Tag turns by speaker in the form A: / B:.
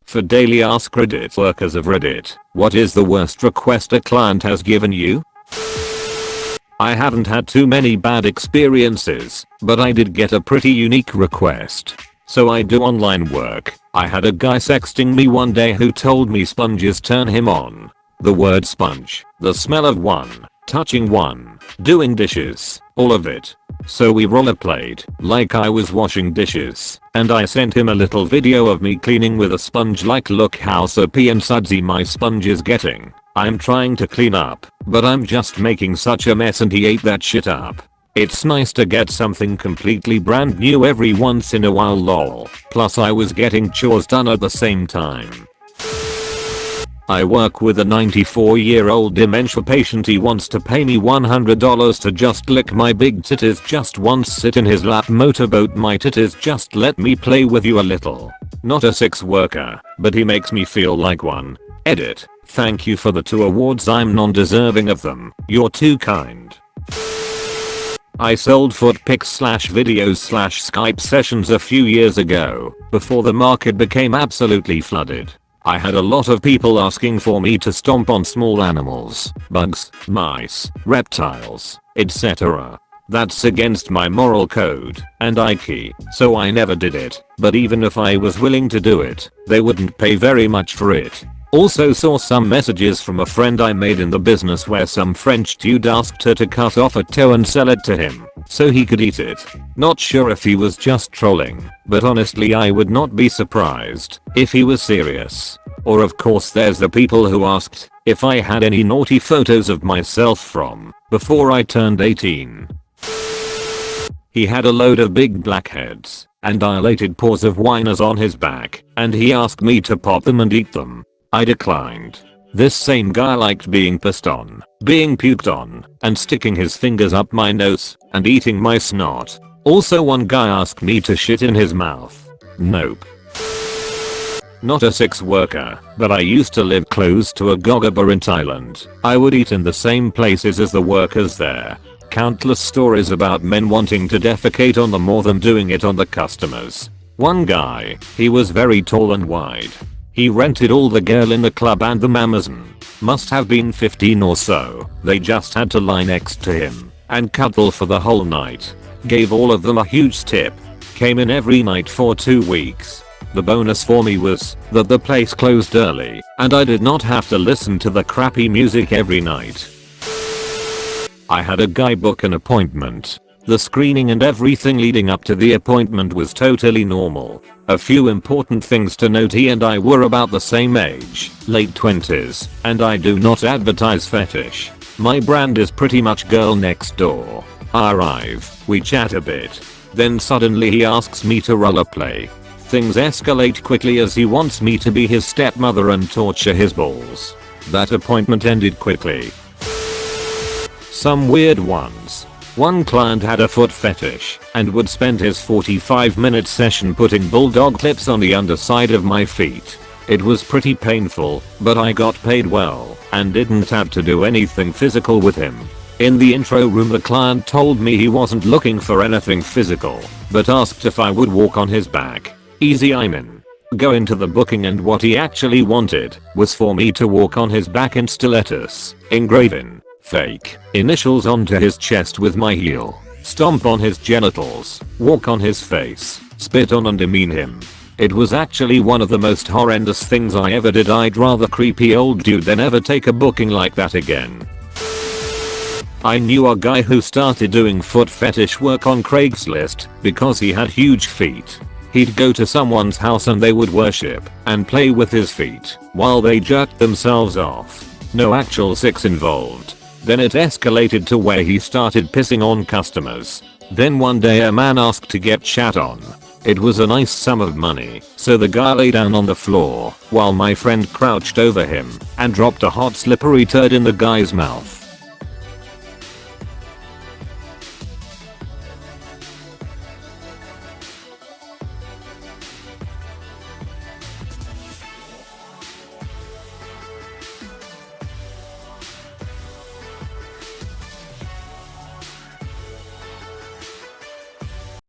A: For daily ask Reddit workers of Reddit, what is the worst request a client has given you? I haven't had too many bad experiences, but I did get a pretty unique request. So I do online work. I had a guy sexting me one day who told me sponges turn him on. The word sponge, the smell of one, touching one, doing dishes, all of it. So we rollerplayed like I was washing dishes, and I sent him a little video of me cleaning with a sponge like look how soapy and sudsy my sponge is getting. I'm trying to clean up, but I'm just making such a mess and he ate that shit up. It's nice to get something completely brand new every once in a while lol. Plus I was getting chores done at the same time. I work with a 94-year-old dementia patient. He wants to pay me $100 to just lick my big titties just once, sit in his lap, motorboat my titties, just let me play with you a little. Not a sex worker, but he makes me feel like one. Edit. Thank you for the 2 awards, I'm non-deserving of them. You're too kind. I sold foot pics / videos / Skype sessions a few years ago, before the market became absolutely flooded. I had a lot of people asking for me to stomp on small animals, bugs, mice, reptiles, etc. That's against my moral code and IKEA, so I never did it, but even if I was willing to do it, they wouldn't pay very much for it. Also saw some messages from a friend I made in the business where some French dude asked her to cut off a toe and sell it to him, so he could eat it. Not sure if he was just trolling, but honestly I would not be surprised if he was serious. Or of course there's the people who asked if I had any naughty photos of myself from before I turned 18. He had a load of big blackheads and dilated paws of whiners on his back, and he asked me to pop them and eat them. I declined. This same guy liked being pissed on, being puked on, and sticking his fingers up my nose and eating my snot. Also one guy asked me to shit in his mouth. Nope. Not a sex worker, but I used to live close to a Gaga bar in Thailand. I would eat in the same places as the workers there. Countless stories about men wanting to defecate on them or them doing it on the customers. One guy, he was very tall and wide. He rented all the girl in the club and the Amazon. Must have been 15 or so. They just had to lie next to him and cuddle for the whole night. Gave all of them a huge tip. Came in every night for 2 weeks. The bonus for me was that the place closed early and I did not have to listen to the crappy music every night. I had a guy book an appointment. The screening and everything leading up to the appointment was totally normal. A few important things to note: he and I were about the same age, late 20s, and I do not advertise fetish. My brand is pretty much girl next door. I arrive, we chat a bit. Then suddenly he asks me to rollerplay. Things escalate quickly as he wants me to be his stepmother and torture his balls. That appointment ended quickly. Some weird ones. One client had a foot fetish and would spend his 45-minute session putting bulldog clips on the underside of my feet. It was pretty painful, but I got paid well and didn't have to do anything physical with him. In the intro room the client told me he wasn't looking for anything physical, but asked if I would walk on his back. Easy, I'm in. Go into the booking, and what he actually wanted was for me to walk on his back in stilettos, engraven fake initials onto his chest with my heel, stomp on his genitals, walk on his face, spit on and demean him. It was actually one of the most horrendous things I ever did. I'd rather creepy old dude than ever take a booking like that again. I knew a guy who started doing foot fetish work on Craigslist because he had huge feet. He'd go to someone's house and they would worship and play with his feet while they jerked themselves off. No actual sex involved. Then it escalated to where he started pissing on customers. Then one day a man asked to get shat on. It was a nice sum of money, so the guy lay down on the floor while my friend crouched over him and dropped a hot slippery turd in the guy's mouth.